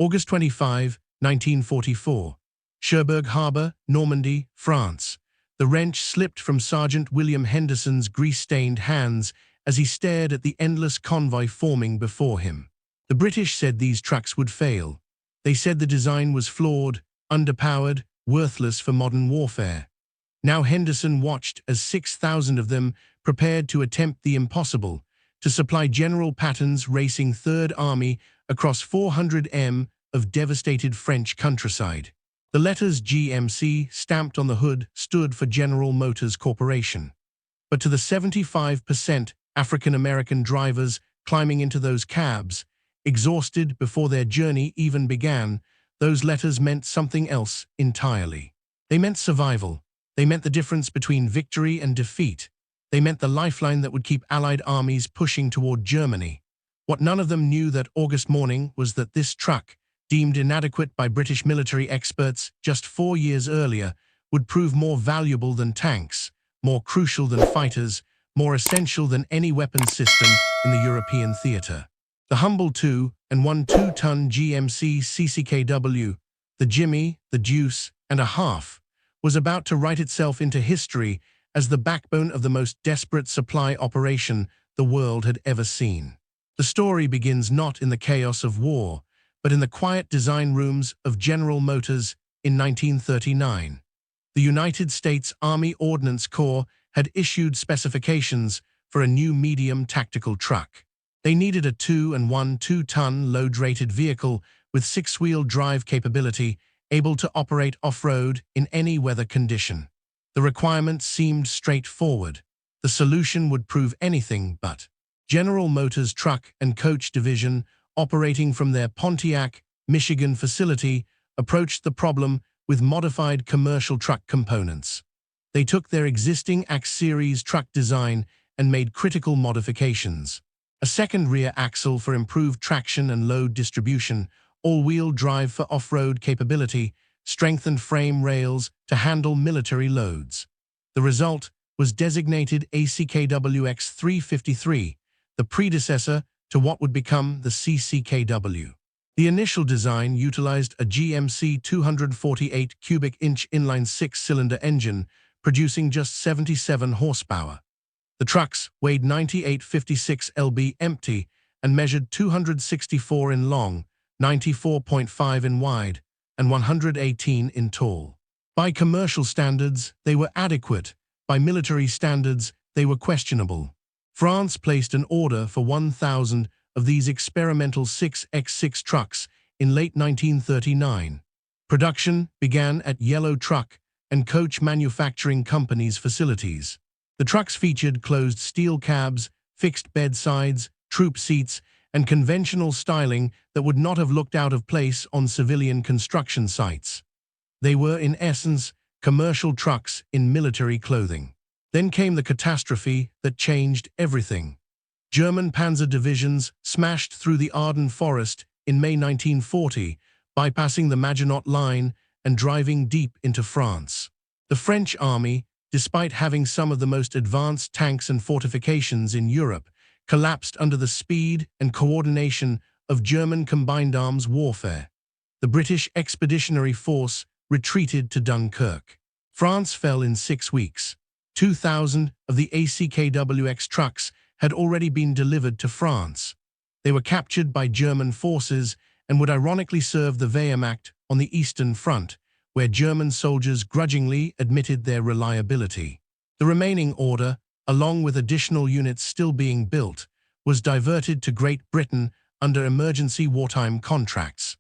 August 25, 1944. Cherbourg Harbour, Normandy, France. The wrench slipped from Sergeant William Henderson's grease-stained hands as he stared at the endless convoy forming before him. The British said these trucks would fail. They said the design was flawed, underpowered, worthless for modern warfare. Now Henderson watched as 6,000 of them prepared to attempt the impossible, to supply General Patton's racing Third Army across 400 m of devastated French countryside. The letters GMC stamped on the hood stood for General Motors Corporation. But to the 75% African-American drivers climbing into those cabs, exhausted before their journey even began, those letters meant something else entirely. They meant survival. They meant the difference between victory and defeat. They meant the lifeline that would keep Allied armies pushing toward Germany. What none of them knew that August morning was that this truck, deemed inadequate by British military experts just 4 years earlier, would prove more valuable than tanks, more crucial than fighters, more essential than any weapons system in the European theater. The humble 2 and 1 2-ton GMC CCKW, the Jimmy, the Deuce, and a half, was about to write itself into history as the backbone of the most desperate supply operation the world had ever seen. The story begins not in the chaos of war, but in the quiet design rooms of General Motors in 1939. The United States Army Ordnance Corps had issued specifications for a new medium tactical truck. They needed a 2 and 1 2-ton load-rated vehicle with 6-wheel drive capability, able to operate off-road in any weather condition. The requirement seemed straightforward. The solution would prove anything but. General Motors Truck and Coach Division, operating from their Pontiac, Michigan facility, approached the problem with modified commercial truck components. They took their existing X-Series truck design and made critical modifications. A second rear axle for improved traction and load distribution, all-wheel drive for off-road capability, strengthened frame rails to handle military loads. The result was designated ACKWX 353, the predecessor to what would become the CCKW. The initial design utilized a GMC 248 cubic inch inline 6-cylinder engine, producing just 77 horsepower. The trucks weighed 98.56 lb empty and measured 264 in long, 94.5 in wide, and 118 in tall. By commercial standards, they were adequate. By military standards, they were questionable. France placed an order for 1,000 of these experimental 6x6 trucks in late 1939. Production began at Yellow Truck and Coach Manufacturing Company's facilities. The trucks featured closed steel cabs, fixed bedsides, troop seats, and conventional styling that would not have looked out of place on civilian construction sites. They were, in essence, commercial trucks in military clothing. Then came the catastrophe that changed everything. German panzer divisions smashed through the Ardennes forest in May 1940, bypassing the Maginot Line and driving deep into France. The French army, despite having some of the most advanced tanks and fortifications in Europe, collapsed under the speed and coordination of German combined arms warfare. The British Expeditionary Force retreated to Dunkirk. France fell in 6 weeks. 2,000 of the ACKWX trucks had already been delivered to France. They were captured by German forces and would ironically serve the Wehrmacht on the Eastern Front, where German soldiers grudgingly admitted their reliability. The remaining order, along with additional units still being built, was diverted to Great Britain under emergency wartime contracts.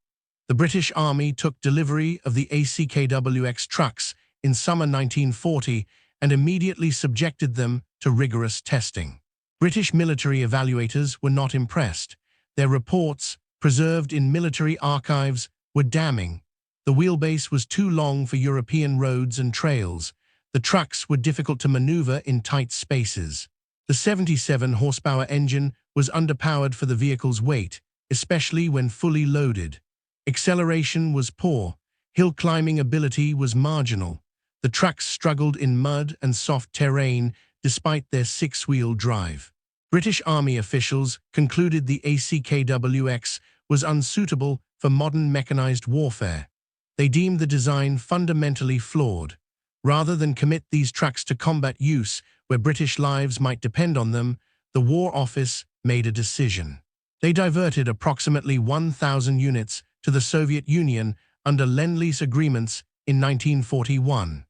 The British Army took delivery of the ACKWX trucks in summer 1940 and immediately subjected them to rigorous testing. British military evaluators were not impressed. Their reports, preserved in military archives, were damning. The wheelbase was too long for European roads and trails. The trucks were difficult to maneuver in tight spaces. The 77-horsepower engine was underpowered for the vehicle's weight, especially when fully loaded. Acceleration was poor. Hill climbing ability was marginal. The trucks struggled in mud and soft terrain despite their 6-wheel drive. British Army officials concluded the ACKWX was unsuitable for modern mechanized warfare. They deemed the design fundamentally flawed. Rather than commit these trucks to combat use where British lives might depend on them, the War Office made a decision. They diverted approximately 1,000 units to the Soviet Union under Lend-Lease agreements in 1941.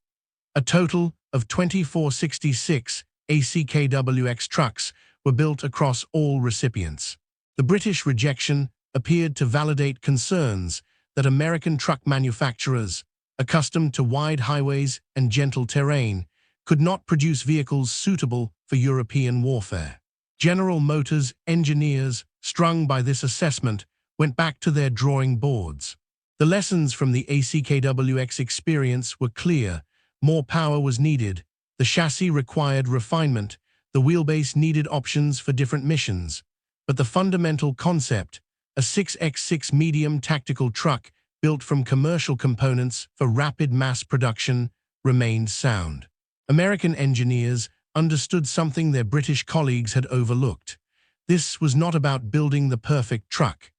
A total of 2466 ACKWX trucks were built across all recipients. The British rejection appeared to validate concerns that American truck manufacturers, accustomed to wide highways and gentle terrain, could not produce vehicles suitable for European warfare. General Motors engineers, strung by this assessment, went back to their drawing boards. The lessons from the ACKWX experience were clear. More power was needed, the chassis required refinement, the wheelbase needed options for different missions. But the fundamental concept, a 6x6 medium tactical truck built from commercial components for rapid mass production, remained sound. American engineers understood something their British colleagues had overlooked. This was not about building the perfect truck.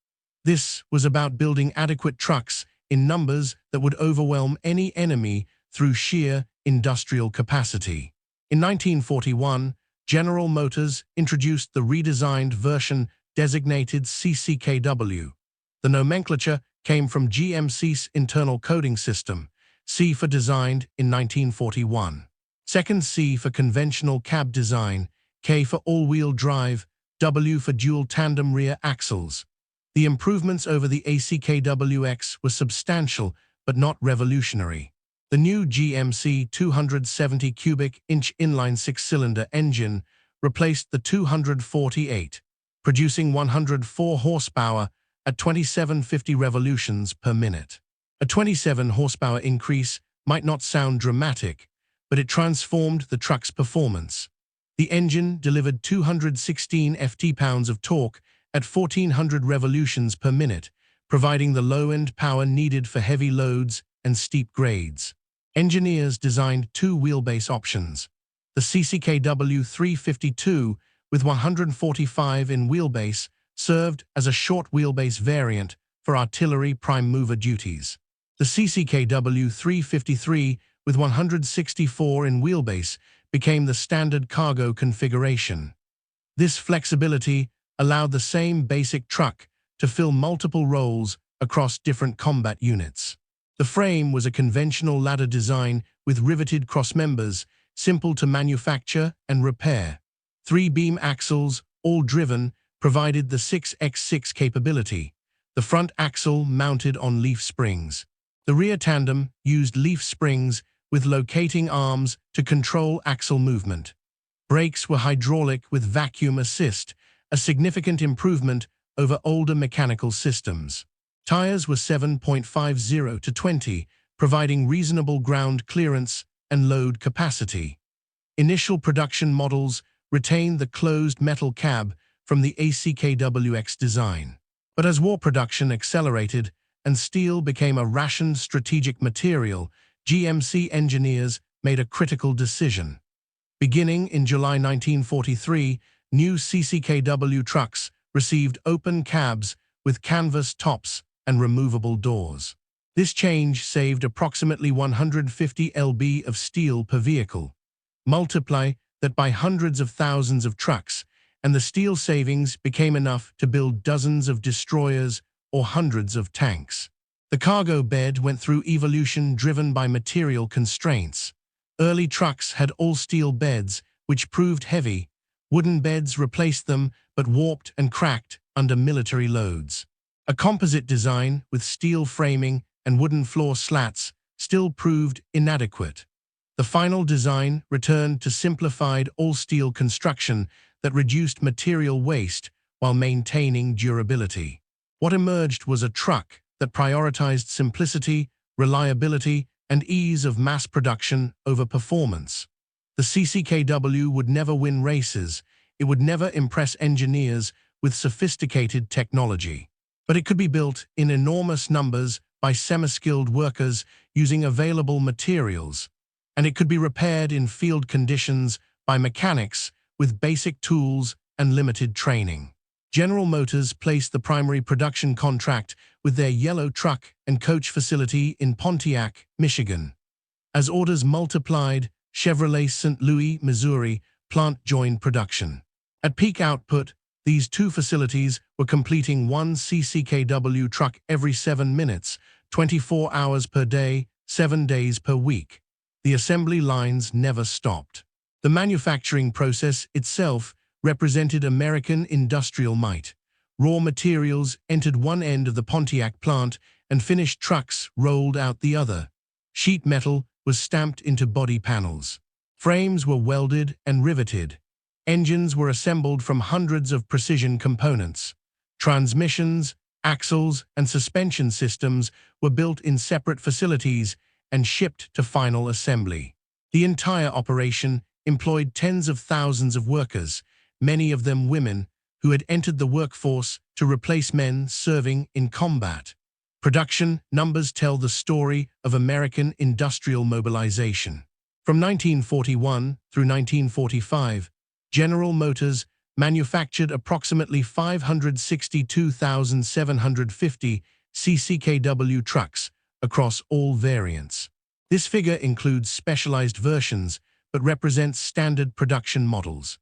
This was about building adequate trucks in numbers that would overwhelm any enemy through sheer industrial capacity. In 1941, General Motors introduced the redesigned version designated CCKW. The nomenclature came from GMC's internal coding system, C for designed in 1941. Second C for conventional cab design, K for all-wheel drive, W for dual tandem rear axles. The improvements over the ACKWX were substantial but not revolutionary. The new GMC 270 cubic inch inline six-cylinder engine replaced the 248, producing 104 horsepower at 2750 revolutions per minute. A 27 horsepower increase might not sound dramatic, but it transformed the truck's performance. The engine delivered 216 ft-pounds of torque at 1400 revolutions per minute, providing the low-end power needed for heavy loads and steep grades. Engineers designed two wheelbase options. The CCKW 352 with 145 in wheelbase served as a short wheelbase variant for artillery prime mover duties. The CCKW 353 with 164 in wheelbase became the standard cargo configuration. This flexibility allowed the same basic truck to fill multiple roles across different combat units. The frame was a conventional ladder design with riveted crossmembers, simple to manufacture and repair. Three beam axles, all driven, provided the 6x6 capability. The front axle mounted on leaf springs. The rear tandem used leaf springs with locating arms to control axle movement. Brakes were hydraulic with vacuum assist, a significant improvement over older mechanical systems. Tires were 7.50 to 20, providing reasonable ground clearance and load capacity. Initial production models retained the closed metal cab from the ACKWX design. But as war production accelerated and steel became a rationed strategic material, GMC engineers made a critical decision. Beginning in July 1943, new CCKW trucks received open cabs with canvas tops and removable doors. This change saved approximately 150 lb of steel per vehicle. Multiply that by hundreds of thousands of trucks, and the steel savings became enough to build dozens of destroyers or hundreds of tanks. The cargo bed went through evolution driven by material constraints. Early trucks had all-steel beds, which proved heavy. Wooden beds replaced them, but warped and cracked under military loads. A composite design with steel framing and wooden floor slats still proved inadequate. The final design returned to simplified all-steel construction that reduced material waste while maintaining durability. What emerged was a truck that prioritized simplicity, reliability, and ease of mass production over performance. The CCKW would never win races. It would never impress engineers with sophisticated technology. But it could be built in enormous numbers by semi-skilled workers using available materials. And it could be repaired in field conditions by mechanics with basic tools and limited training. General Motors placed the primary production contract with their yellow truck and coach facility in Pontiac, Michigan. As orders multiplied, Chevrolet St. Louis, Missouri plant joined production. At peak output, these two facilities were completing one CCKW truck every 7 minutes, 24 hours per day, 7 days per week. The assembly lines never stopped. The manufacturing process itself represented American industrial might. Raw materials entered one end of the Pontiac plant and finished trucks rolled out the other. Sheet metal was stamped into body panels. Frames were welded and riveted. Engines were assembled from hundreds of precision components. Transmissions, axles, and suspension systems were built in separate facilities and shipped to final assembly. The entire operation employed tens of thousands of workers, many of them women, who had entered the workforce to replace men serving in combat. Production numbers tell the story of American industrial mobilization. From 1941 through 1945, General Motors manufactured approximately 562,750 CCKW trucks across all variants. This figure includes specialized versions, but represents standard production models.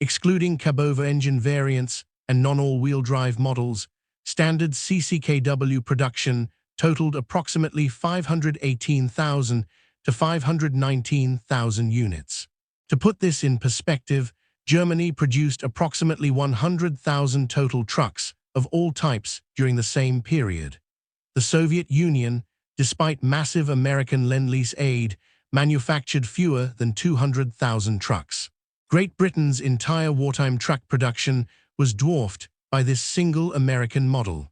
Excluding cabova engine variants and non-all-wheel drive models, standard CCKW production totaled approximately 518,000 to 519,000 units. To put this in perspective, Germany produced approximately 100,000 total trucks of all types during the same period. The Soviet Union, despite massive American Lend-Lease aid, manufactured fewer than 200,000 trucks. Great Britain's entire wartime truck production was dwarfed by this single American model.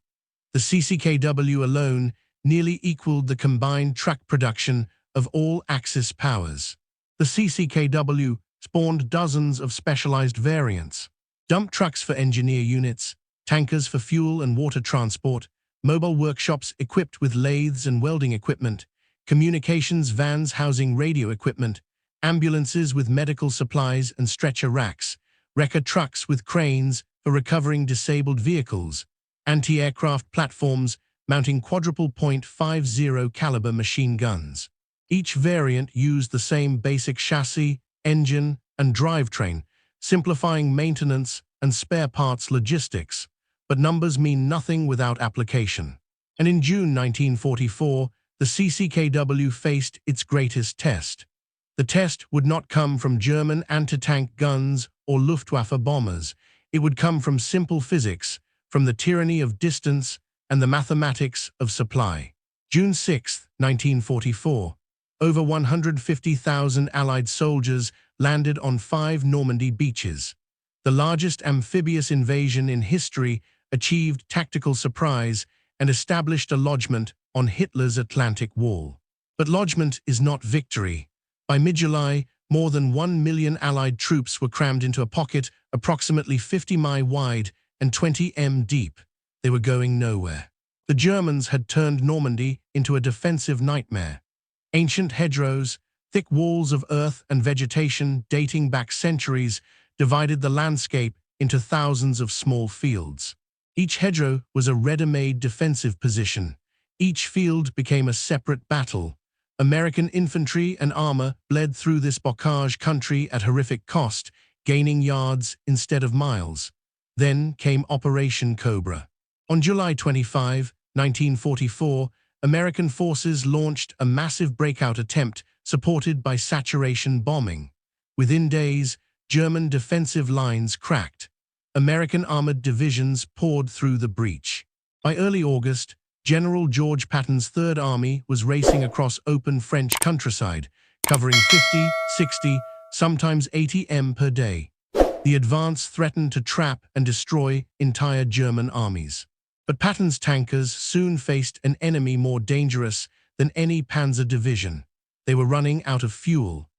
The CCKW alone nearly equaled the combined truck production of all Axis powers. The CCKW spawned dozens of specialized variants: dump trucks for engineer units, tankers for fuel and water transport, mobile workshops equipped with lathes and welding equipment, communications vans housing radio equipment, ambulances with medical supplies and stretcher racks, wrecker trucks with cranes for recovering disabled vehicles, anti-aircraft platforms mounting quadruple .50 caliber machine guns. Each variant used the same basic chassis, engine, and drivetrain, simplifying maintenance and spare parts logistics. But numbers mean nothing without application. And in June 1944, the CCKW faced its greatest test. The test would not come from German anti-tank guns or Luftwaffe bombers. It would come from simple physics, from the tyranny of distance and the mathematics of supply. June 6, 1944. Over 150,000 Allied soldiers landed on 5 Normandy beaches. The largest amphibious invasion in history achieved tactical surprise and established a lodgment on Hitler's Atlantic Wall. But lodgment is not victory. By mid-July, more than 1 million Allied troops were crammed into a pocket approximately 50 mi wide and 20 m deep. They were going nowhere. The Germans had turned Normandy into a defensive nightmare. Ancient hedgerows, thick walls of earth and vegetation dating back centuries divided the landscape into thousands of small fields. Each hedgerow was a ready-made defensive position. Each field became a separate battle. American infantry and armor bled through this bocage country at horrific cost, gaining yards instead of miles. Then came Operation Cobra. On July 25, 1944, American forces launched a massive breakout attempt supported by saturation bombing. Within days, German defensive lines cracked. American armored divisions poured through the breach. By early August, General George Patton's Third Army was racing across open French countryside, covering 50, 60, sometimes 80 m per day. The advance threatened to trap and destroy entire German armies. But Patton's tankers soon faced an enemy more dangerous than any panzer division. They were running out of fuel.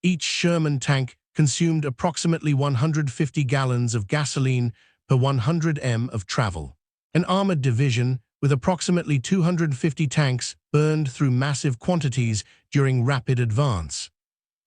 Each Sherman tank consumed approximately 150 gallons of gasoline per 100 m of travel. An armored division with approximately 250 tanks burned through massive quantities during rapid advance.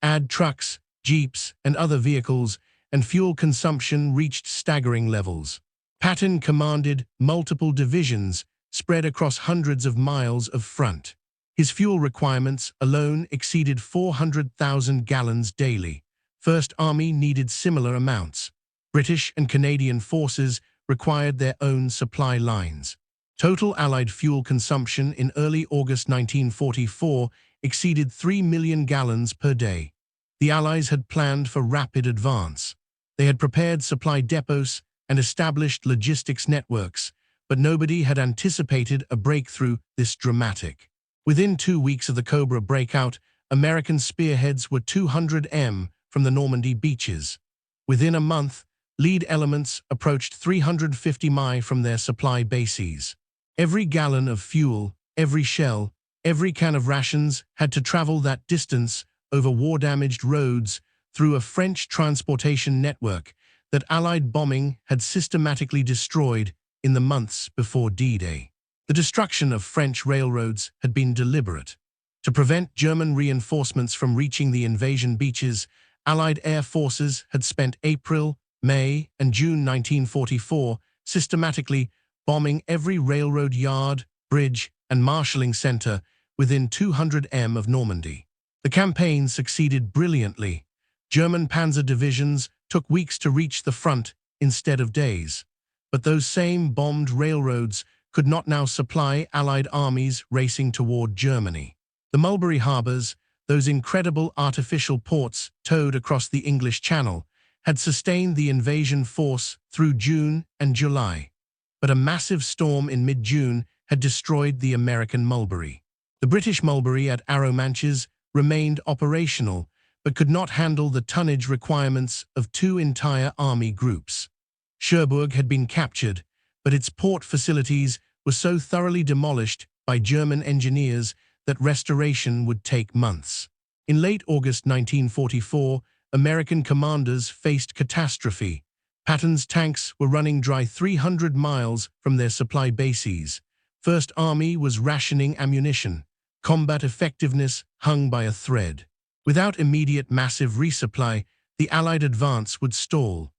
Add trucks, jeeps, and other vehicles, and fuel consumption reached staggering levels. Patton commanded multiple divisions spread across hundreds of miles of front. His fuel requirements alone exceeded 400,000 gallons daily. First Army needed similar amounts. British and Canadian forces required their own supply lines. Total Allied fuel consumption in early August 1944 exceeded 3 million gallons per day. The Allies had planned for rapid advance. They had prepared supply depots and established logistics networks, but nobody had anticipated a breakthrough this dramatic. Within 2 weeks of the Cobra breakout, American spearheads were 200 m from the Normandy beaches. Within a month, lead elements approached 350 mi from their supply bases. Every gallon of fuel, every shell, every can of rations had to travel that distance over war-damaged roads through a French transportation network that Allied bombing had systematically destroyed in the months before D-Day. The destruction of French railroads had been deliberate. To prevent German reinforcements from reaching the invasion beaches, Allied air forces had spent April, May, and June 1944 systematically bombing every railroad yard, bridge, and marshalling center within 200 m of Normandy. The campaign succeeded brilliantly. German panzer divisions took weeks to reach the front instead of days. But those same bombed railroads could not now supply Allied armies racing toward Germany. The Mulberry harbors, those incredible artificial ports towed across the English Channel, had sustained the invasion force through June and July. But a massive storm in mid-June had destroyed the American Mulberry. The British Mulberry at Arromanches remained operational, but could not handle the tonnage requirements of 2 entire army groups. Cherbourg had been captured, but its port facilities were so thoroughly demolished by German engineers that restoration would take months. In late August 1944, American commanders faced catastrophe. Patton's tanks were running dry 300 miles from their supply bases. First Army was rationing ammunition. Combat effectiveness hung by a thread. Without immediate massive resupply, the Allied advance would stall.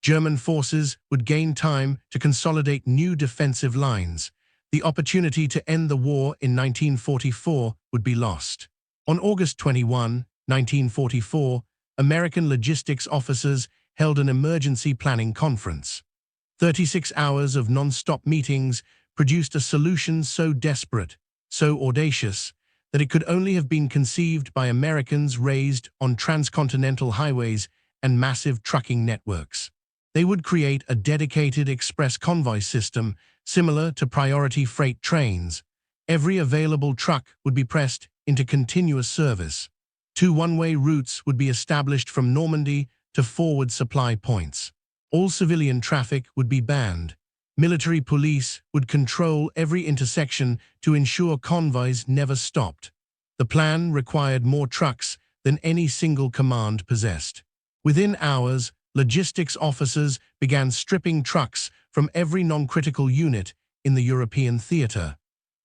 German forces would gain time to consolidate new defensive lines. The opportunity to end the war in 1944 would be lost. On August 21, 1944, American logistics officers held an emergency planning conference. 36 hours of non-stop meetings produced a solution so desperate, so audacious, that it could only have been conceived by Americans raised on transcontinental highways and massive trucking networks. They would create a dedicated express convoy system similar to priority freight trains. Every available truck would be pressed into continuous service. 2 one-way routes would be established from Normandy to forward supply points. All civilian traffic would be banned. Military police would control every intersection to ensure convoys never stopped. The plan required more trucks than any single command possessed. Within hours, logistics officers began stripping trucks from every non-critical unit in the European theater.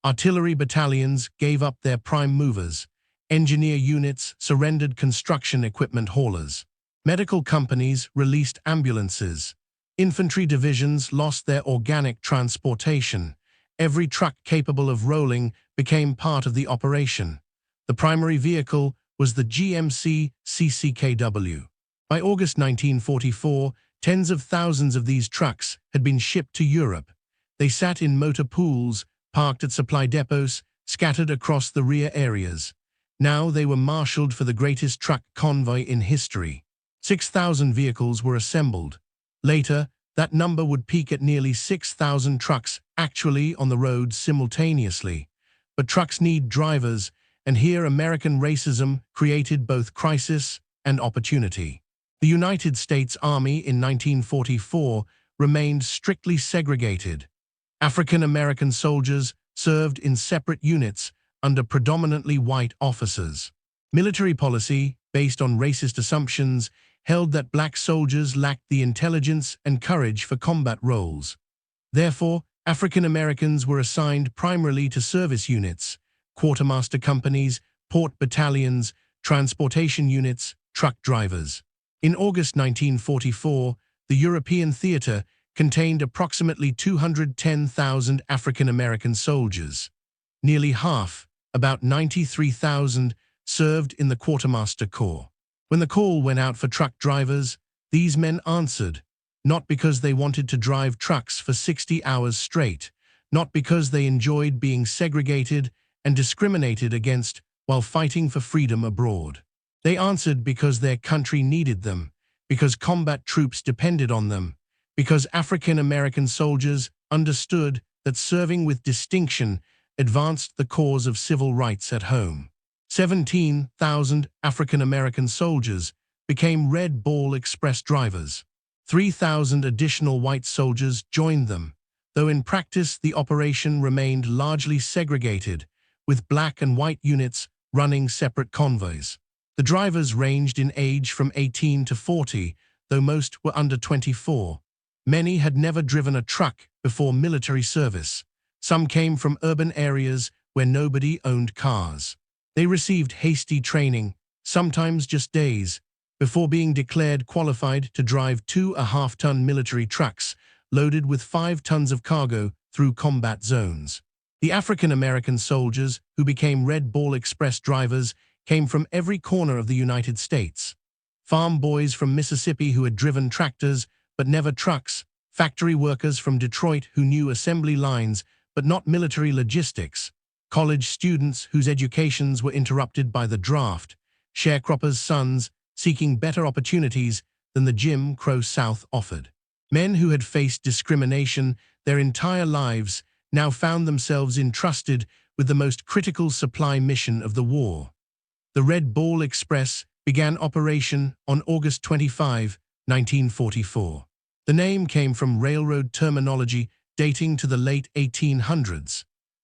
Artillery battalions gave up their prime movers. Engineer units surrendered construction equipment haulers. Medical companies released ambulances. Infantry divisions lost their organic transportation. Every truck capable of rolling became part of the operation. The primary vehicle was the GMC CCKW. By August 1944, tens of thousands of these trucks had been shipped to Europe. They sat in motor pools, parked at supply depots, scattered across the rear areas. Now they were marshaled for the greatest truck convoy in history. 6,000 vehicles were assembled. Later, that number would peak at nearly 6,000 trucks actually on the road simultaneously. But trucks need drivers, and here American racism created both crisis and opportunity. The United States Army in 1944 remained strictly segregated. African American soldiers served in separate units under predominantly white officers. Military policy, based on racist assumptions, held that black soldiers lacked the intelligence and courage for combat roles. Therefore, African Americans were assigned primarily to service units, quartermaster companies, port battalions, transportation units, truck drivers. In August 1944, the European theater contained approximately 210,000 African-American soldiers. Nearly half, about 93,000, served in the Quartermaster Corps. When the call went out for truck drivers, these men answered, not because they wanted to drive trucks for 60 hours straight, not because they enjoyed being segregated and discriminated against while fighting for freedom abroad. They answered because their country needed them, because combat troops depended on them, because African-American soldiers understood that serving with distinction advanced the cause of civil rights at home. 17,000 African-American soldiers became Red Ball Express drivers. 3,000 additional white soldiers joined them, though in practice the operation remained largely segregated, with black and white units running separate convoys. The drivers ranged in age from 18 to 40, though most were under 24. Many had never driven a truck before military service. Some came from urban areas where nobody owned cars. They received hasty training, sometimes just days, before being declared qualified to drive 2.5-ton military trucks loaded with 5 tons of cargo through combat zones. The African-American soldiers who became Red Ball Express drivers came from every corner of the United States. Farm boys from Mississippi who had driven tractors but never trucks, factory workers from Detroit who knew assembly lines but not military logistics, college students whose educations were interrupted by the draft, sharecroppers' sons seeking better opportunities than the Jim Crow South offered. Men who had faced discrimination their entire lives now found themselves entrusted with the most critical supply mission of the war. The Red Ball Express began operation on August 25, 1944. The name came from railroad terminology dating to the late 1800s.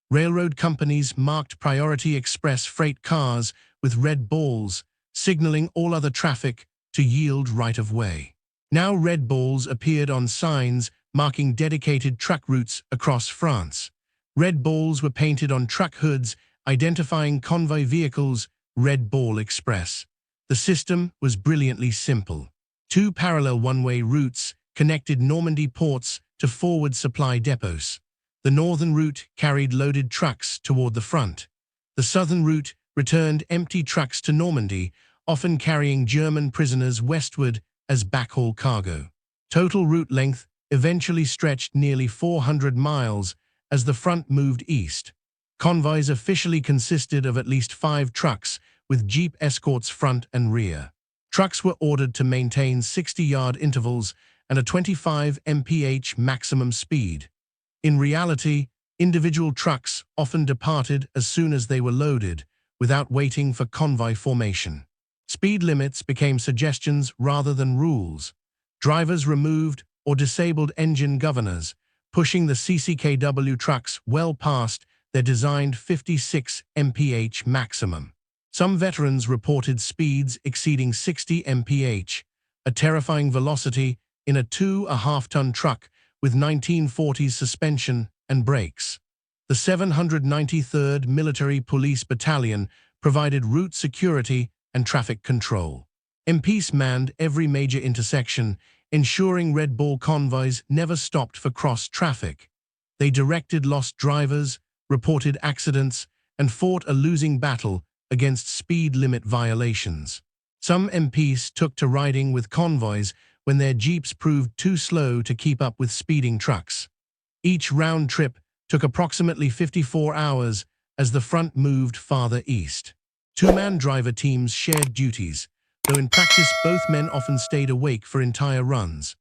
Railroad companies marked priority express freight cars with red balls, signaling all other traffic to yield right-of-way. Now red balls appeared on signs marking dedicated truck routes across France. Red balls were painted on truck hoods, identifying convoy vehicles, Red Ball Express. The system was brilliantly simple. 2 parallel one-way routes connected Normandy ports to forward supply depots. The northern route carried loaded trucks toward the front. The southern route returned empty trucks to Normandy, often carrying German prisoners westward as backhaul cargo. Total route length eventually stretched nearly 400 miles as the front moved east. Convoys officially consisted of at least 5 trucks, with jeep escorts front and rear. Trucks were ordered to maintain 60-yard intervals and a 25 mph maximum speed. In reality, individual trucks often departed as soon as they were loaded, without waiting for convoy formation. Speed limits became suggestions rather than rules. Drivers removed or disabled engine governors, pushing the CCKW trucks well past their designed 56 mph maximum. Some veterans reported speeds exceeding 60 mph, a terrifying velocity in a 2.5-ton truck with 1940s suspension and brakes. The 793rd Military Police Battalion provided route security and traffic control. MPs manned every major intersection, ensuring Red Ball convoys never stopped for cross traffic. They directed lost drivers, reported accidents, and fought a losing battle against speed limit violations. Some MPs took to riding with convoys when their jeeps proved too slow to keep up with speeding trucks. Each round trip took approximately 54 hours as the front moved farther east. 2-man driver teams shared duties, though in practice both men often stayed awake for entire runs.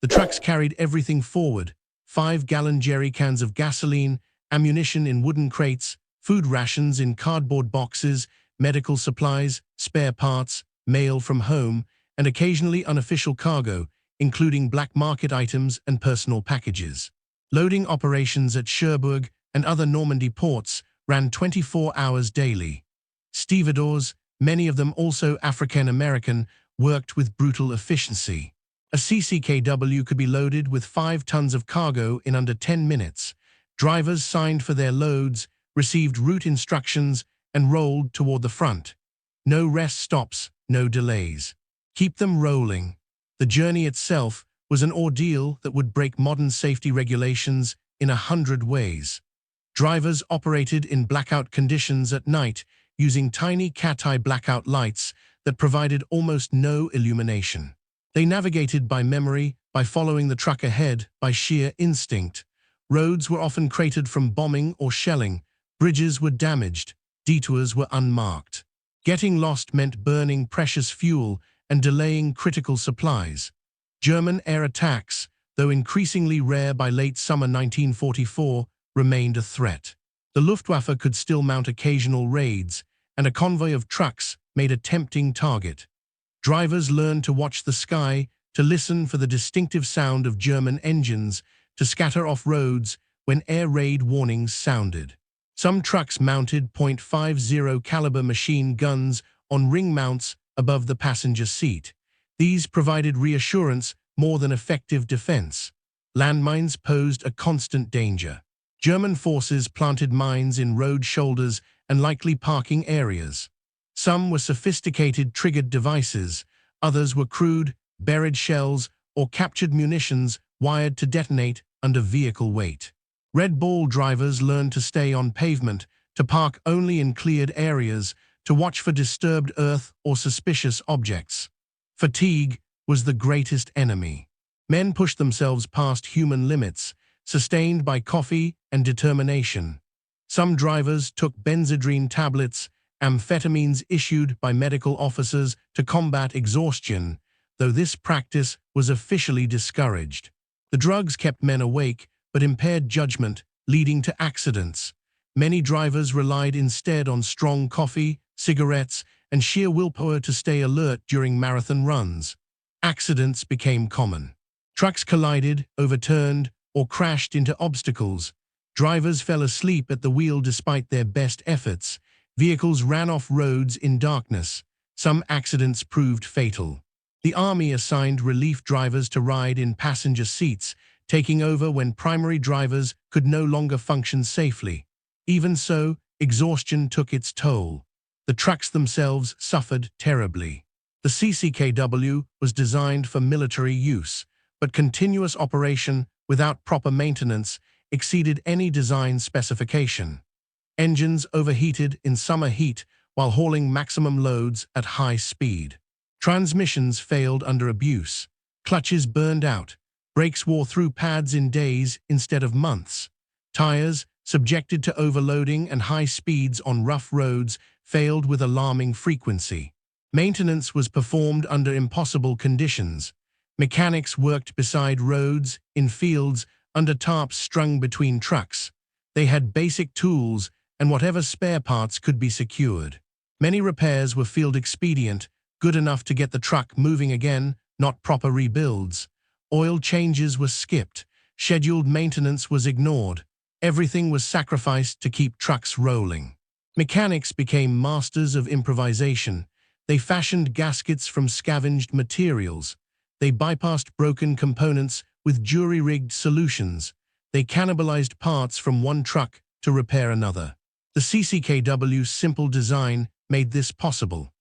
The trucks carried everything forward: 5-gallon jerry cans of gasoline, ammunition in wooden crates, food rations in cardboard boxes, medical supplies, spare parts, mail from home, and occasionally unofficial cargo, including black market items and personal packages. Loading operations at Cherbourg and other Normandy ports ran 24 hours daily. Stevedores, many of them also African-American, worked with brutal efficiency. A CCKW could be loaded with 5 tons of cargo in under 10 minutes. Drivers signed for their loads, received route instructions, and rolled toward the front. No rest stops, no delays. Keep them rolling. The journey itself was an ordeal that would break modern safety regulations in 100 ways. Drivers operated in blackout conditions at night using tiny cat-eye blackout lights that provided almost no illumination. They navigated by memory, by following the truck ahead, by sheer instinct. Roads were often cratered from bombing or shelling, bridges were damaged, detours were unmarked. Getting lost meant burning precious fuel and delaying critical supplies. German air attacks, though increasingly rare by late summer 1944, remained a threat. The Luftwaffe could still mount occasional raids, and a convoy of trucks made a tempting target. Drivers learned to watch the sky, to listen for the distinctive sound of German engines, to scatter off roads when air raid warnings sounded. Some trucks mounted .50 caliber machine guns on ring mounts above the passenger seat. These provided reassurance more than effective defense. Landmines posed a constant danger. German forces planted mines in road shoulders and likely parking areas. Some were sophisticated triggered devices, others were crude, buried shells or captured munitions wired to detonate under vehicle weight. Red Ball drivers learned to stay on pavement, to park only in cleared areas, to watch for disturbed earth or suspicious objects. Fatigue was the greatest enemy. Men pushed themselves past human limits, sustained by coffee and determination. Some drivers took benzodrine tablets, amphetamines issued by medical officers to combat exhaustion, though this practice was officially discouraged. The drugs kept men awake, but impaired judgment, leading to accidents. Many drivers relied instead on strong coffee, cigarettes, and sheer willpower to stay alert during marathon runs. Accidents became common. Trucks collided, overturned, or crashed into obstacles. Drivers fell asleep at the wheel despite their best efforts. Vehicles ran off roads in darkness. Some accidents proved fatal. The Army assigned relief drivers to ride in passenger seats, taking over when primary drivers could no longer function safely. Even so, exhaustion took its toll. The trucks themselves suffered terribly. The CCKW was designed for military use, but continuous operation without proper maintenance exceeded any design specification. Engines overheated in summer heat while hauling maximum loads at high speed. Transmissions failed under abuse. Clutches burned out. Brakes wore through pads in days instead of months. Tires, subjected to overloading and high speeds on rough roads, failed with alarming frequency. Maintenance was performed under impossible conditions. Mechanics worked beside roads, in fields, under tarps strung between trucks. They had basic tools and whatever spare parts could be secured. Many repairs were field expedient, good enough to get the truck moving again, not proper rebuilds. Oil changes were skipped. Scheduled maintenance was ignored. Everything was sacrificed to keep trucks rolling. Mechanics became masters of improvisation. They fashioned gaskets from scavenged materials. They bypassed broken components with jury-rigged solutions. They cannibalized parts from one truck to repair another. The CCKW's simple design made this possible.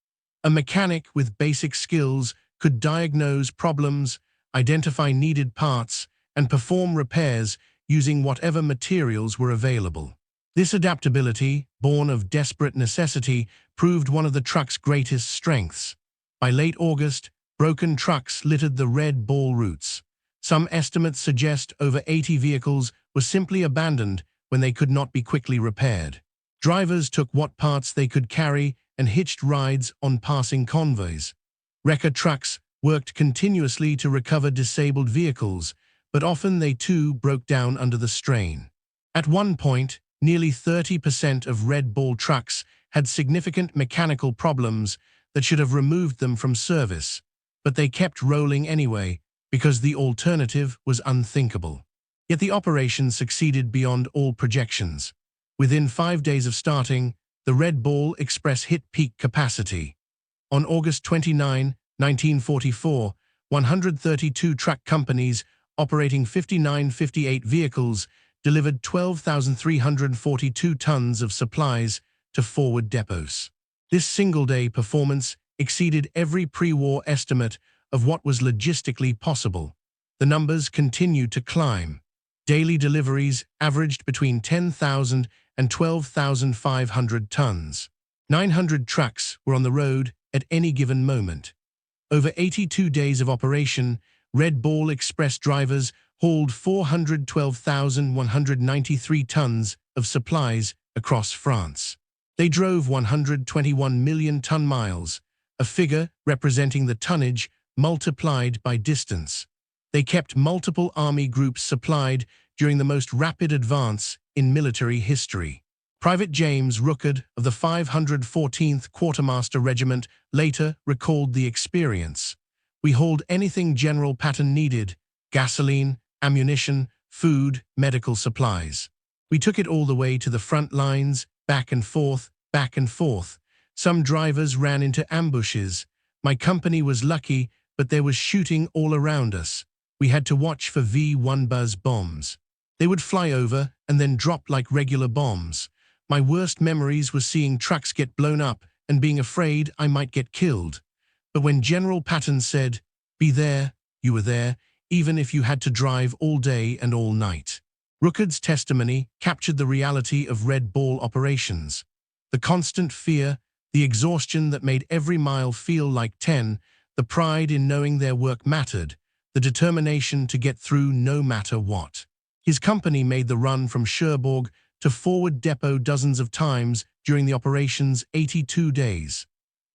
A mechanic with basic skills could diagnose problems, identify needed parts, and perform repairs using whatever materials were available. This adaptability, born of desperate necessity, proved one of the truck's greatest strengths. By late August, broken trucks littered the Red Ball routes. Some estimates suggest over 80 vehicles were simply abandoned when they could not be quickly repaired. Drivers took what parts they could carry and hitched rides on passing convoys. Wrecker trucks worked continuously to recover disabled vehicles, but often they too broke down under the strain. At one point, nearly 30% of Red Ball trucks had significant mechanical problems that should have removed them from service, but they kept rolling anyway because the alternative was unthinkable. Yet the operation succeeded beyond all projections. Within 5 days of starting, the Red Ball Express hit peak capacity. On August 29, 1944, 132 truck companies operating 5958 vehicles delivered 12,342 tons of supplies to forward depots. This single-day performance exceeded every pre-war estimate of what was logistically possible. The numbers continued to climb. Daily deliveries averaged between 10,000 and 12,500 tons. 900 trucks were on the road at any given moment. Over 82 days of operation, Red Ball Express drivers hauled 412,193 tons of supplies across France. They drove 121 million ton miles, a figure representing the tonnage multiplied by distance. They kept multiple army groups supplied during the most rapid advance in military history. Private James Rookard of the 514th Quartermaster Regiment later recalled the experience. "We hauled anything General Patton needed: gasoline, ammunition, food, medical supplies. We took it all the way to the front lines, back and forth, back and forth. Some drivers ran into ambushes. My company was lucky, but there was shooting all around us. We had to watch for V-1 Buzz bombs. They would fly over and then drop like regular bombs. My worst memories were seeing trucks get blown up and being afraid I might get killed. But when General Patton said, 'Be there,' you were there, even if you had to drive all day and all night." Rookard's testimony captured the reality of Red Ball operations. The constant fear, the exhaustion that made every mile feel like 10, the pride in knowing their work mattered, the determination to get through no matter what. His company made the run from Cherbourg to Forward Depot dozens of times during the operation's 82 days.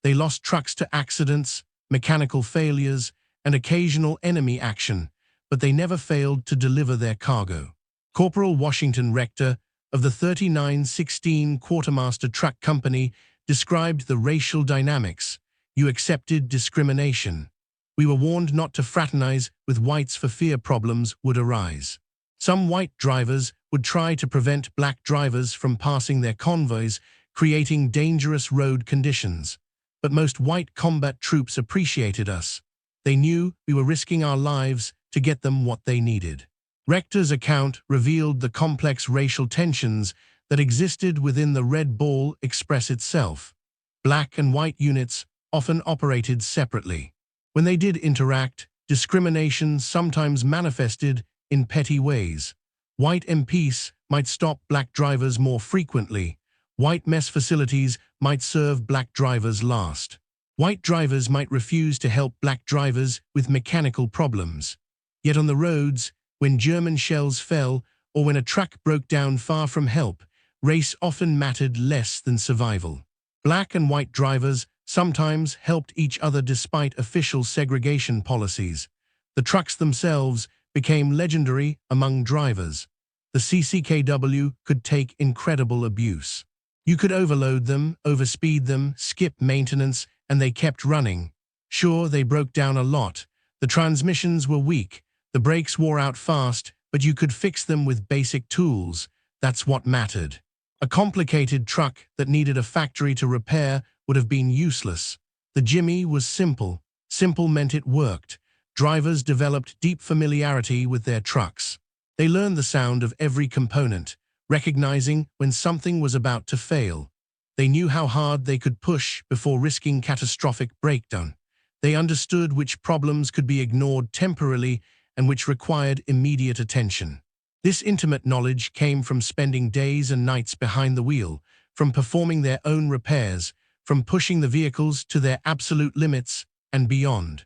They lost trucks to accidents, mechanical failures, and occasional enemy action, but they never failed to deliver their cargo. Corporal Washington Rector of the 3916 Quartermaster Truck Company described the racial dynamics. "You accepted discrimination. We were warned not to fraternize with whites for fear problems would arise. Some white drivers would try to prevent black drivers from passing their convoys, creating dangerous road conditions. But most white combat troops appreciated us. They knew we were risking our lives to get them what they needed." Rector's account revealed the complex racial tensions that existed within the Red Ball Express itself. Black and white units often operated separately. When they did interact, discrimination sometimes manifested in petty ways. White MPs might stop black drivers more frequently. White mess facilities might serve black drivers last. White drivers might refuse to help black drivers with mechanical problems. Yet on the roads, when German shells fell or when a truck broke down far from help, race often mattered less than survival. Black and white drivers sometimes helped each other despite official segregation policies. The trucks themselves became legendary among drivers. The CCKW could take incredible abuse. You could overload them, overspeed them, skip maintenance, and they kept running. Sure, they broke down a lot. The transmissions were weak. The brakes wore out fast, but you could fix them with basic tools. That's what mattered. A complicated truck that needed a factory to repair would have been useless. The Jimmy was simple. Simple meant it worked. Drivers developed deep familiarity with their trucks. They learned the sound of every component, recognizing when something was about to fail. They knew how hard they could push before risking catastrophic breakdown. They understood which problems could be ignored temporarily and which required immediate attention. This intimate knowledge came from spending days and nights behind the wheel, from performing their own repairs, from pushing the vehicles to their absolute limits and beyond.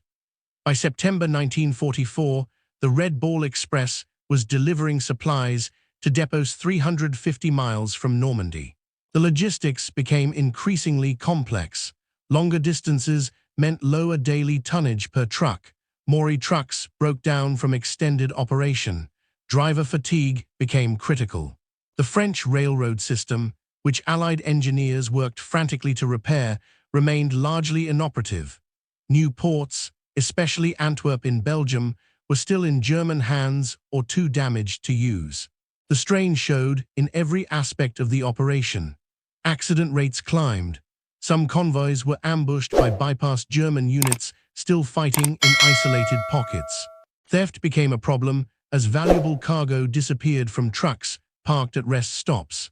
By September 1944, the Red Ball Express was delivering supplies to depots 350 miles from Normandy. The logistics became increasingly complex. Longer distances meant lower daily tonnage per truck. More trucks broke down from extended operation. Driver fatigue became critical. The French railroad system, which Allied engineers worked frantically to repair, remained largely inoperative. New ports, especially Antwerp in Belgium, were still in German hands or too damaged to use. The strain showed in every aspect of the operation. Accident rates climbed. Some convoys were ambushed by bypassed German units still fighting in isolated pockets. Theft became a problem as valuable cargo disappeared from trucks parked at rest stops.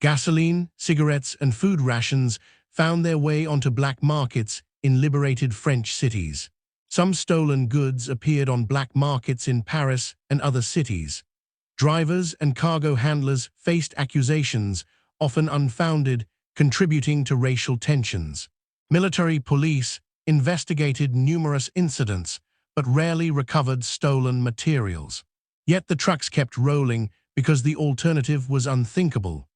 Gasoline, cigarettes, and food rations found their way onto black markets in liberated French cities. Some stolen goods appeared on black markets in Paris and other cities. Drivers and cargo handlers faced accusations, often unfounded, contributing to racial tensions. Military police investigated numerous incidents, but rarely recovered stolen materials. Yet the trucks kept rolling because the alternative was unthinkable.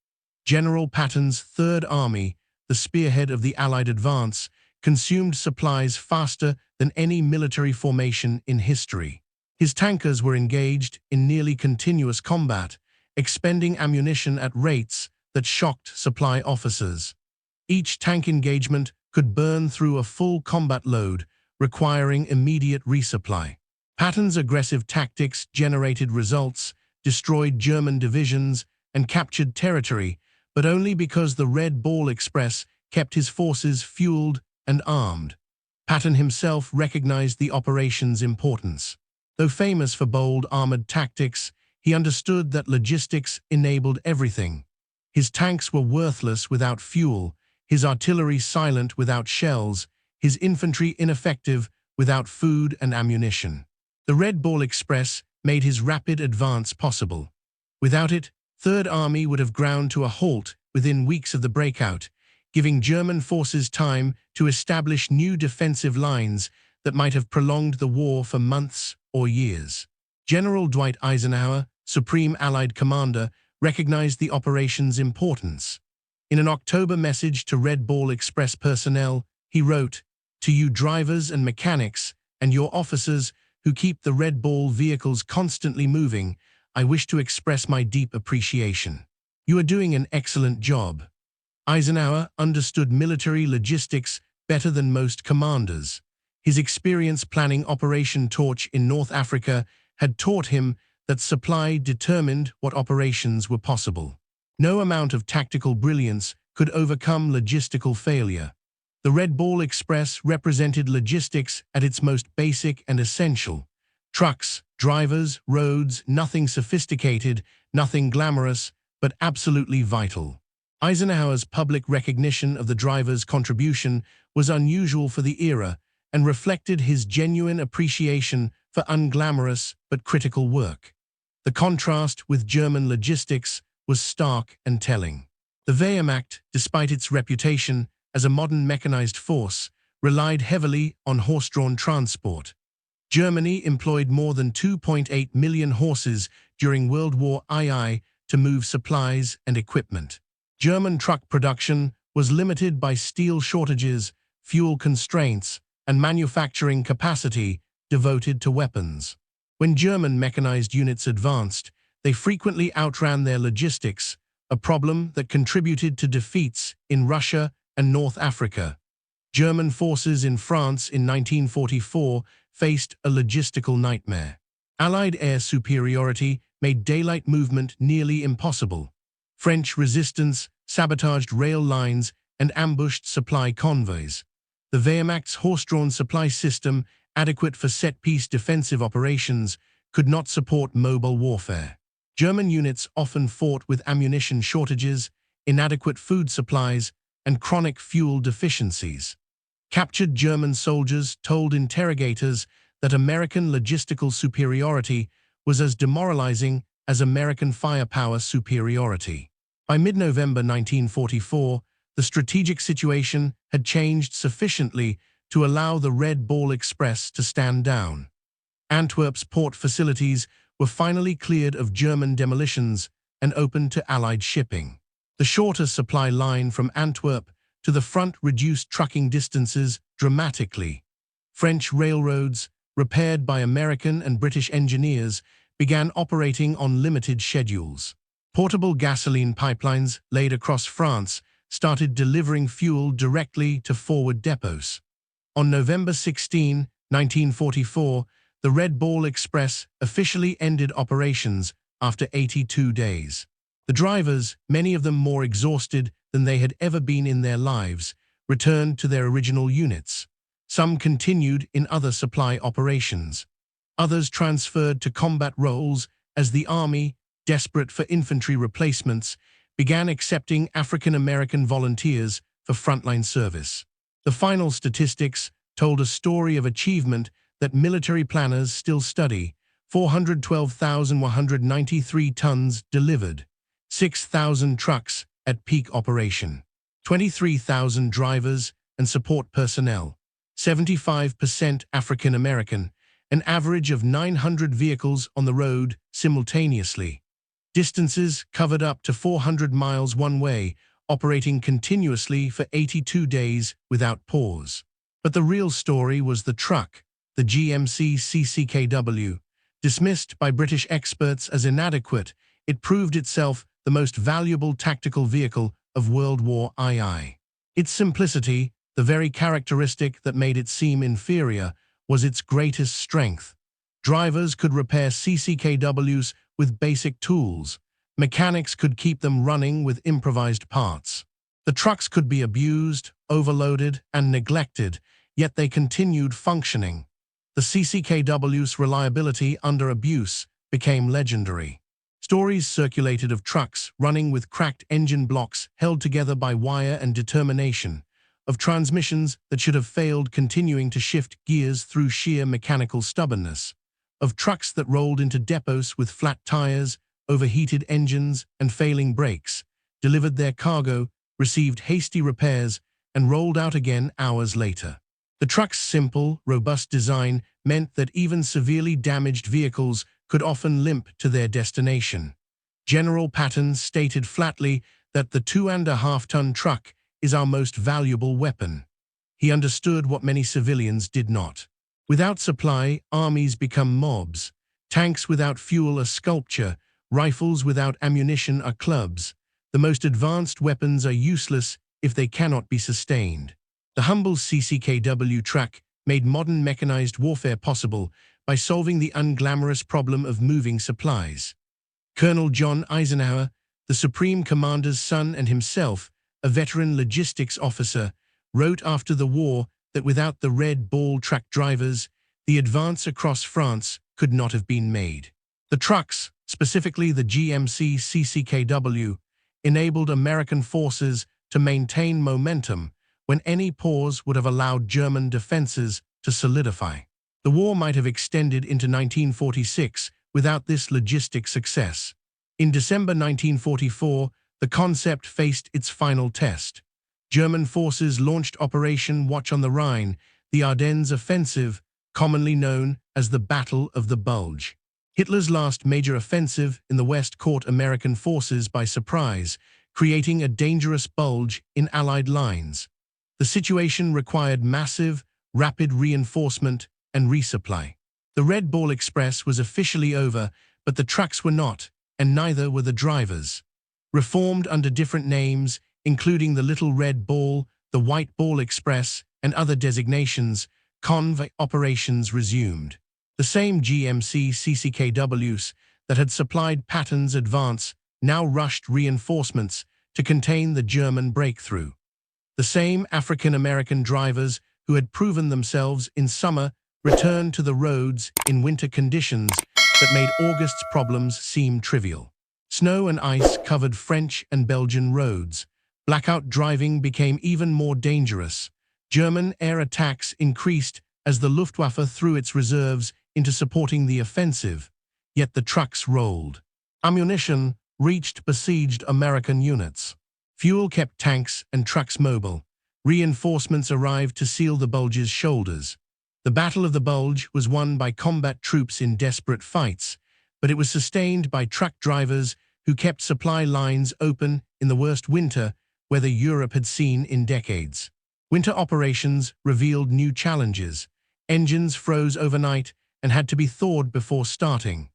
General Patton's Third Army, the spearhead of the Allied advance, consumed supplies faster than any military formation in history. His tankers were engaged in nearly continuous combat, expending ammunition at rates that shocked supply officers. Each tank engagement could burn through a full combat load, requiring immediate resupply. Patton's aggressive tactics generated results, destroyed German divisions, and captured territory, but only because the Red Ball Express kept his forces fueled and armed. Patton himself recognized the operation's importance. Though famous for bold armored tactics, he understood that logistics enabled everything. His tanks were worthless without fuel, his artillery silent without shells, his infantry ineffective without food and ammunition. The Red Ball Express made his rapid advance possible. Without it, Third Army would have ground to a halt within weeks of the breakout, giving German forces time to establish new defensive lines that might have prolonged the war for months or years. General Dwight Eisenhower, Supreme Allied Commander, recognized the operation's importance. In an October message to Red Ball Express personnel, he wrote, "To you drivers and mechanics, and your officers who keep the Red Ball vehicles constantly moving, I wish to express my deep appreciation. You are doing an excellent job." Eisenhower understood military logistics better than most commanders. His experience planning Operation Torch in North Africa had taught him that supply determined what operations were possible. No amount of tactical brilliance could overcome logistical failure. The Red Ball Express represented logistics at its most basic and essential. Trucks, drivers, roads, nothing sophisticated, nothing glamorous, but absolutely vital. Eisenhower's public recognition of the driver's contribution was unusual for the era and reflected his genuine appreciation for unglamorous but critical work. The contrast with German logistics was stark and telling. The Wehrmacht, despite its reputation as a modern mechanized force, relied heavily on horse-drawn transport. Germany employed more than 2.8 million horses during World War II to move supplies and equipment. German truck production was limited by steel shortages, fuel constraints, and manufacturing capacity devoted to weapons. When German mechanized units advanced, they frequently outran their logistics, a problem that contributed to defeats in Russia and North Africa. German forces in France in 1944 faced a logistical nightmare. Allied air superiority made daylight movement nearly impossible. French resistance sabotaged rail lines and ambushed supply convoys. The Wehrmacht's horse-drawn supply system, adequate for set-piece defensive operations, could not support mobile warfare. German units often fought with ammunition shortages, inadequate food supplies, and chronic fuel deficiencies. Captured German soldiers told interrogators that American logistical superiority was as demoralizing as American firepower superiority. By mid-November 1944, the strategic situation had changed sufficiently to allow the Red Ball Express to stand down. Antwerp's port facilities were finally cleared of German demolitions and opened to Allied shipping. The shorter supply line from Antwerp to the front reduced trucking distances dramatically. French railroads, repaired by American and British engineers, began operating on limited schedules. Portable gasoline pipelines laid across France started delivering fuel directly to forward depots. On November 16, 1944, the Red Ball Express officially ended operations after 82 days. The drivers, many of them more exhausted than they had ever been in their lives, returned to their original units. Some continued in other supply operations. Others transferred to combat roles as the Army, desperate for infantry replacements, began accepting African-American volunteers for frontline service. The final statistics told a story of achievement that military planners still study: 412,193 tons delivered, 6,000 trucks at peak operation, 23,000 drivers and support personnel, 75% African American, an average of 900 vehicles on the road simultaneously. Distances covered up to 400 miles one way, operating continuously for 82 days without pause. But the real story was the truck, the GMC CCKW. Dismissed by British experts as inadequate, it proved itself the most valuable tactical vehicle of World War II. Its simplicity, the very characteristic that made it seem inferior, was its greatest strength. Drivers could repair CCKWs with basic tools. Mechanics could keep them running with improvised parts. The trucks could be abused, overloaded, and neglected, yet they continued functioning. The CCKW's reliability under abuse became legendary. Stories circulated of trucks running with cracked engine blocks held together by wire and determination, of transmissions that should have failed continuing to shift gears through sheer mechanical stubbornness, of trucks that rolled into depots with flat tires, overheated engines, and failing brakes, delivered their cargo, received hasty repairs, and rolled out again hours later. The truck's simple, robust design meant that even severely damaged vehicles could often limp to their destination. General Patton stated flatly that the 2.5-ton truck is our most valuable weapon. He understood what many civilians did not. Without supply, armies become mobs. Tanks without fuel are sculpture. Rifles without ammunition are clubs. The most advanced weapons are useless if they cannot be sustained. The humble CCKW truck made modern mechanized warfare possible by solving the unglamorous problem of moving supplies. Colonel John Eisenhower, the Supreme Commander's son and himself, a veteran logistics officer, wrote after the war that without the Red Ball truck drivers, the advance across France could not have been made. The trucks, specifically the GMC CCKW, enabled American forces to maintain momentum when any pause would have allowed German defenses to solidify. The war might have extended into 1946 without this logistic success. In December 1944, the concept faced its final test. German forces launched Operation Watch on the Rhine, the Ardennes offensive, commonly known as the Battle of the Bulge. Hitler's last major offensive in the West caught American forces by surprise, creating a dangerous bulge in Allied lines. The situation required massive, rapid reinforcement and resupply. The Red Ball Express was officially over, but the trucks were not, and neither were the drivers. Reformed under different names, including the Little Red Ball, the White Ball Express, and other designations, convoy operations resumed. The same GMC CCKWs that had supplied Patton's advance now rushed reinforcements to contain the German breakthrough. The same African-American drivers who had proven themselves in summer returned to the roads in winter conditions that made August's problems seem trivial. Snow and ice covered French and Belgian roads. Blackout driving became even more dangerous. German air attacks increased as the Luftwaffe threw its reserves into supporting the offensive, yet the trucks rolled. Ammunition reached besieged American units. Fuel kept tanks and trucks mobile. Reinforcements arrived to seal the Bulge's shoulders. The Battle of the Bulge was won by combat troops in desperate fights, but it was sustained by truck drivers who kept supply lines open in the worst winter weather Europe had seen in decades. Winter operations revealed new challenges. Engines froze overnight and had to be thawed before starting.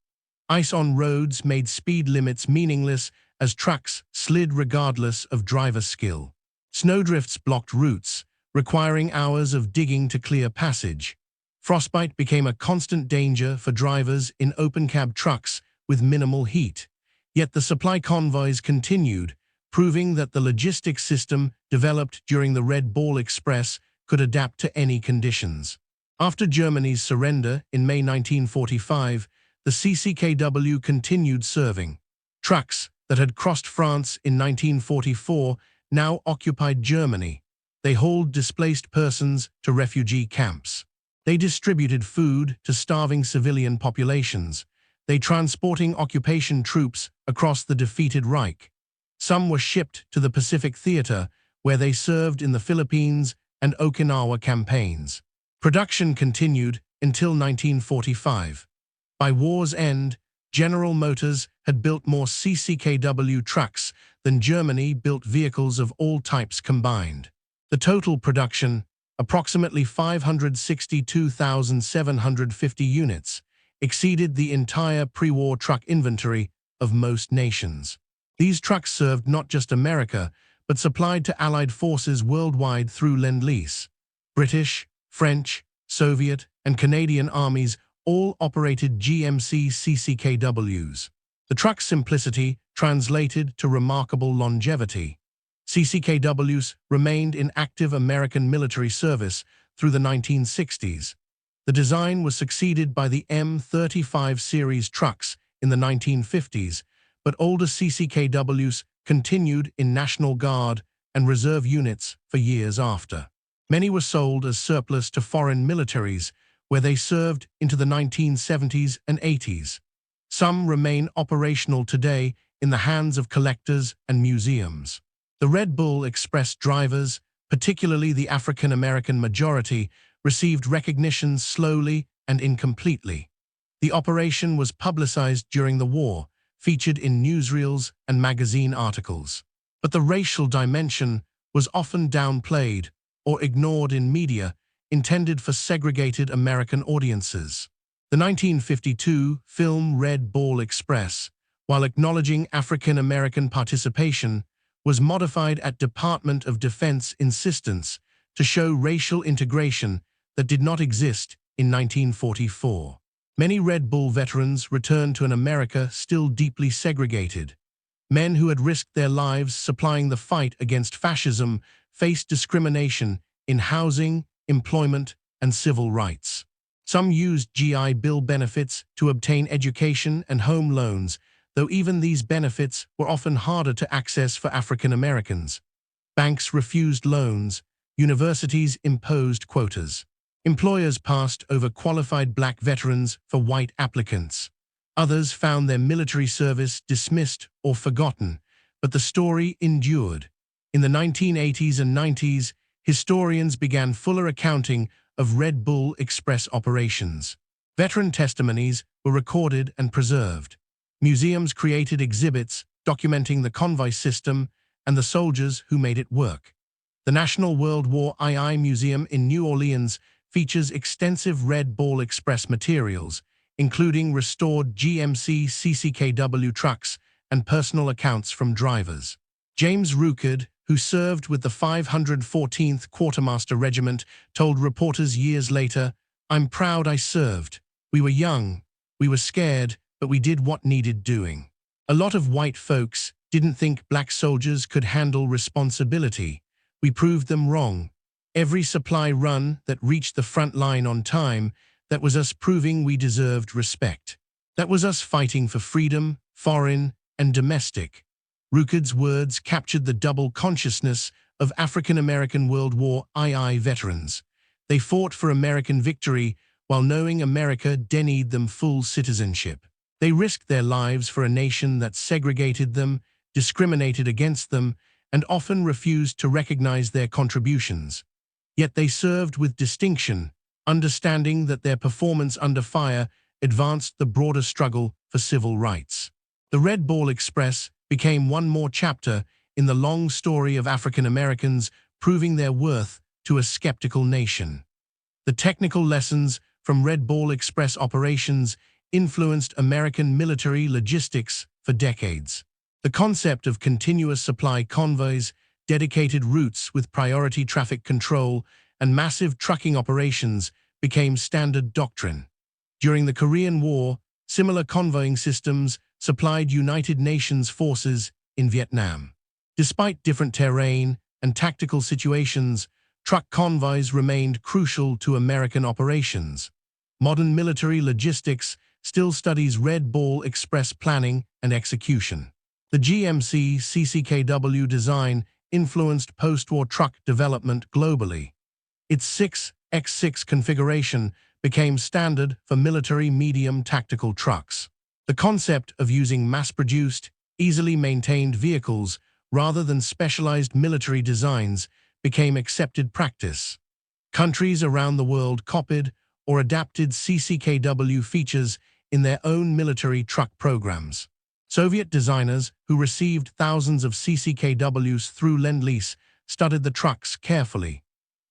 Ice on roads made speed limits meaningless as trucks slid regardless of driver skill. Snowdrifts blocked routes, requiring hours of digging to clear passage. Frostbite became a constant danger for drivers in open-cab trucks with minimal heat. Yet the supply convoys continued, proving that the logistics system developed during the Red Ball Express could adapt to any conditions. After Germany's surrender in May 1945, the CCKW continued serving. Trucks that had crossed France in 1944 now occupied Germany. They hauled displaced persons to refugee camps. They distributed food to starving civilian populations. They transporting occupation troops across the defeated Reich. Some were shipped to the Pacific Theater, where they served in the Philippines and Okinawa campaigns. Production continued until 1945. By war's end, General Motors had built more CCKW trucks than Germany built vehicles of all types combined. The total production, approximately 562,750 units, exceeded the entire pre-war truck inventory of most nations. These trucks served not just America, but supplied to Allied forces worldwide through Lend-Lease. British, French, Soviet, and Canadian armies all operated GMC CCKWs. The truck's simplicity translated to remarkable longevity. CCKWs remained in active American military service through the 1960s. The design was succeeded by the M35 series trucks in the 1950s, but older CCKWs continued in National Guard and reserve units for years after. Many were sold as surplus to foreign militaries, where they served into the 1970s and 80s. Some remain operational today in the hands of collectors and museums. The Red Bull Express drivers, particularly the African-American majority, received recognition slowly and incompletely. The operation was publicized during the war, featured in newsreels and magazine articles. But the racial dimension was often downplayed or ignored in media intended for segregated American audiences. The 1952 film Red Bull Express, while acknowledging African-American participation, was modified at Department of Defense insistence to show racial integration that did not exist in 1944. Many Red Bull veterans returned to an America still deeply segregated. Men who had risked their lives supplying the fight against fascism faced discrimination in housing, employment, and civil rights. Some used GI Bill benefits to obtain education and home loans, though even these benefits were often harder to access for African Americans. Banks refused loans, universities imposed quotas. Employers passed over qualified black veterans for white applicants. Others found their military service dismissed or forgotten, but the story endured. In the 1980s and 90s, historians began fuller accounting of Red Bull Express operations. Veteran testimonies were recorded and preserved. Museums created exhibits documenting the convoy system and the soldiers who made it work. The National World War II Museum in New Orleans features extensive Red Bull Express materials, including restored GMC CCKW trucks and personal accounts from drivers. James Ruckert, who served with the 514th Quartermaster Regiment, told reporters years later, "I'm proud I served. We were young, we were scared, but we did what needed doing." A lot of white folks didn't think black soldiers could handle responsibility. We proved them wrong. Every supply run that reached the front line on time, that was us proving we deserved respect. That was us fighting for freedom, foreign and domestic. Ruckert's words captured the double consciousness of African-American World War II veterans. They fought for American victory while knowing America denied them full citizenship. They risked their lives for a nation that segregated them, discriminated against them, and often refused to recognize their contributions. Yet they served with distinction, understanding that their performance under fire advanced the broader struggle for civil rights. The Red Bull Express became one more chapter in the long story of African Americans proving their worth to a skeptical nation. The technical lessons from Red Bull Express operations influenced American military logistics for decades. The concept of continuous supply convoys, dedicated routes with priority traffic control, and massive trucking operations became standard doctrine. During the Korean War, similar convoying systems supplied United Nations forces in Vietnam. Despite different terrain and tactical situations, truck convoys remained crucial to American operations. Modern military logistics still studies Red Bull Express planning and execution. The GMC CCKW design influenced post-war truck development globally. Its 6 X6 configuration became standard for military medium tactical trucks. The concept of using mass-produced, easily maintained vehicles rather than specialized military designs became accepted practice. Countries around the world copied or adapted CCKW features in their own military truck programs. Soviet designers, who received thousands of CCKWs through Lend-Lease, studied the trucks carefully.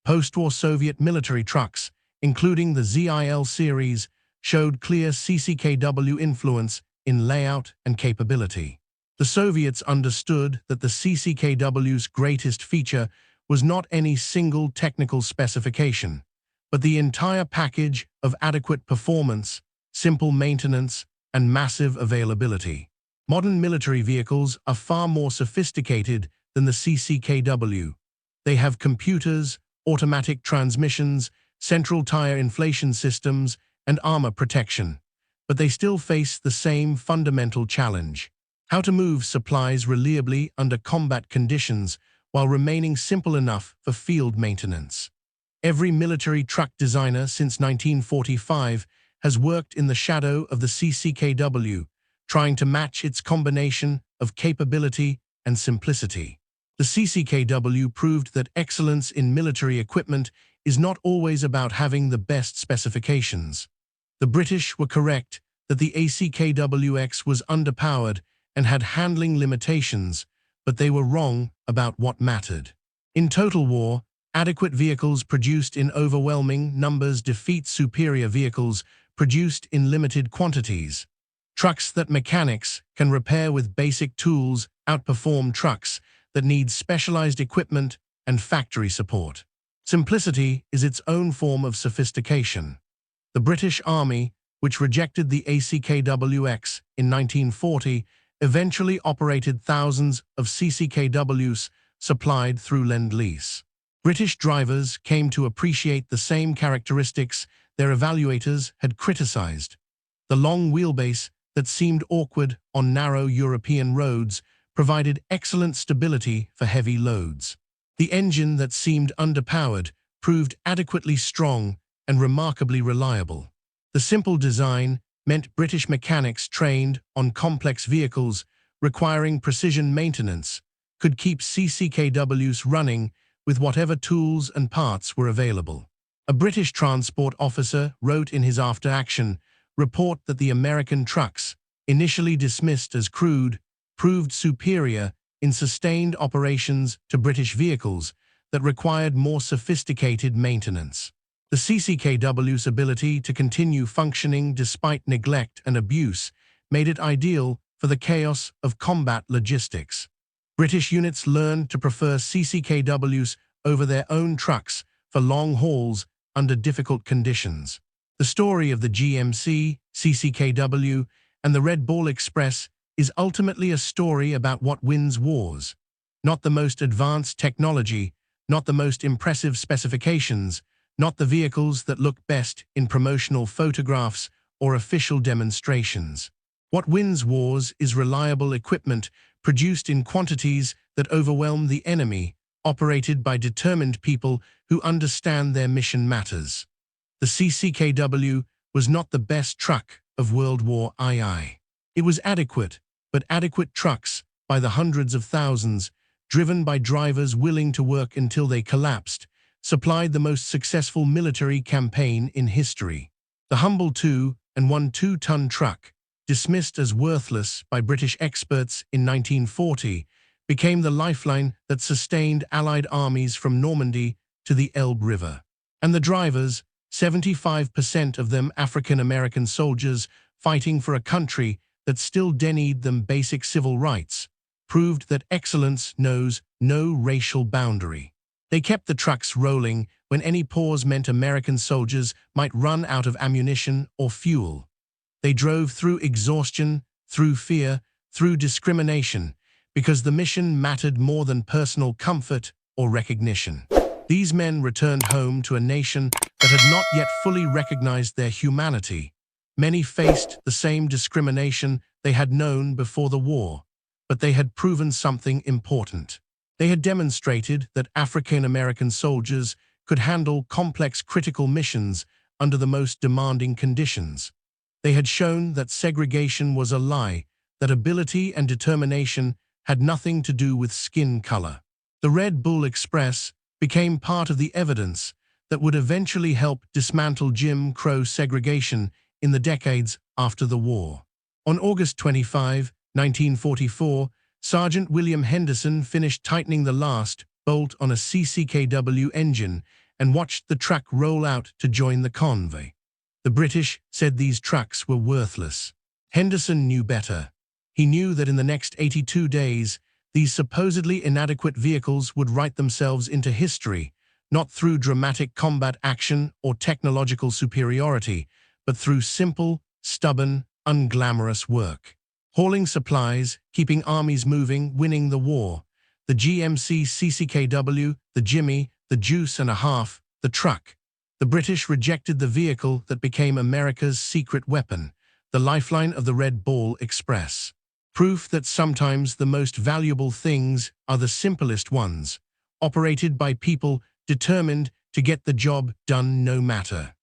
Post-war Soviet military trucks, including the ZIL series, showed clear CCKW influence in layout and capability. The Soviets understood that the CCKW's greatest feature was not any single technical specification, but the entire package of adequate performance, simple maintenance, and massive availability. Modern military vehicles are far more sophisticated than the CCKW. They have computers, automatic transmissions, central tire inflation systems, and armor protection. But they still face the same fundamental challenge: how to move supplies reliably under combat conditions while remaining simple enough for field maintenance. Every military truck designer since 1945 has worked in the shadow of the CCKW, trying to match its combination of capability and simplicity. The CCKW proved that excellence in military equipment is not always about having the best specifications. The British were correct that the ACKWX was underpowered and had handling limitations, but they were wrong about what mattered. In total war, adequate vehicles produced in overwhelming numbers defeat superior vehicles produced in limited quantities. Trucks that mechanics can repair with basic tools outperform trucks that need specialized equipment and factory support. Simplicity is its own form of sophistication. The British Army, which rejected the ACKWX in 1940, eventually operated thousands of CCKWs supplied through Lend-Lease. British drivers came to appreciate the same characteristics their evaluators had criticized. The long wheelbase that seemed awkward on narrow European roads provided excellent stability for heavy loads. The engine that seemed underpowered proved adequately strong and remarkably reliable. The simple design meant British mechanics trained on complex vehicles requiring precision maintenance could keep CCKWs running with whatever tools and parts were available. A British transport officer wrote in his after-action report that the American trucks, initially dismissed as crude, proved superior in sustained operations to British vehicles that required more sophisticated maintenance. The CCKW's ability to continue functioning despite neglect and abuse made it ideal for the chaos of combat logistics. British units learned to prefer CCKWs over their own trucks for long hauls under difficult conditions. The story of the GMC, CCKW, and the Red Ball Express is ultimately a story about what wins wars. Not the most advanced technology, not the most impressive specifications, not the vehicles that look best in promotional photographs or official demonstrations. What wins wars is reliable equipment produced in quantities that overwhelm the enemy, operated by determined people who understand their mission matters. The CCKW was not the best truck of World War II. It was adequate, but adequate trucks, by the hundreds of thousands, driven by drivers willing to work until they collapsed, supplied the most successful military campaign in history. The humble 2 and 1 2-ton truck, dismissed as worthless by British experts in 1940, became the lifeline that sustained Allied armies from Normandy to the Elbe River. And the drivers, 75% of them African-American soldiers fighting for a country that still denied them basic civil rights, proved that excellence knows no racial boundary. They kept the trucks rolling when any pause meant American soldiers might run out of ammunition or fuel. They drove through exhaustion, through fear, through discrimination, because the mission mattered more than personal comfort or recognition. These men returned home to a nation that had not yet fully recognized their humanity. Many faced the same discrimination they had known before the war, but they had proven something important. They had demonstrated that African-American soldiers could handle complex critical missions under the most demanding conditions. They had shown that segregation was a lie, that ability and determination had nothing to do with skin color. The Red Bull Express became part of the evidence that would eventually help dismantle Jim Crow segregation in the decades after the war. On August 25, 1944, Sergeant William Henderson finished tightening the last bolt on a CCKW engine and watched the truck roll out to join the convoy. The British said these trucks were worthless. Henderson knew better. He knew that in the next 82 days, these supposedly inadequate vehicles would write themselves into history, not through dramatic combat action or technological superiority, but through simple, stubborn, unglamorous work. Hauling supplies, keeping armies moving, winning the war. The GMC CCKW, the Jimmy, the Juice and a Half, the truck. The British rejected the vehicle that became America's secret weapon, the lifeline of the Red Bull Express. Proof that sometimes the most valuable things are the simplest ones, operated by people determined to get the job done no matter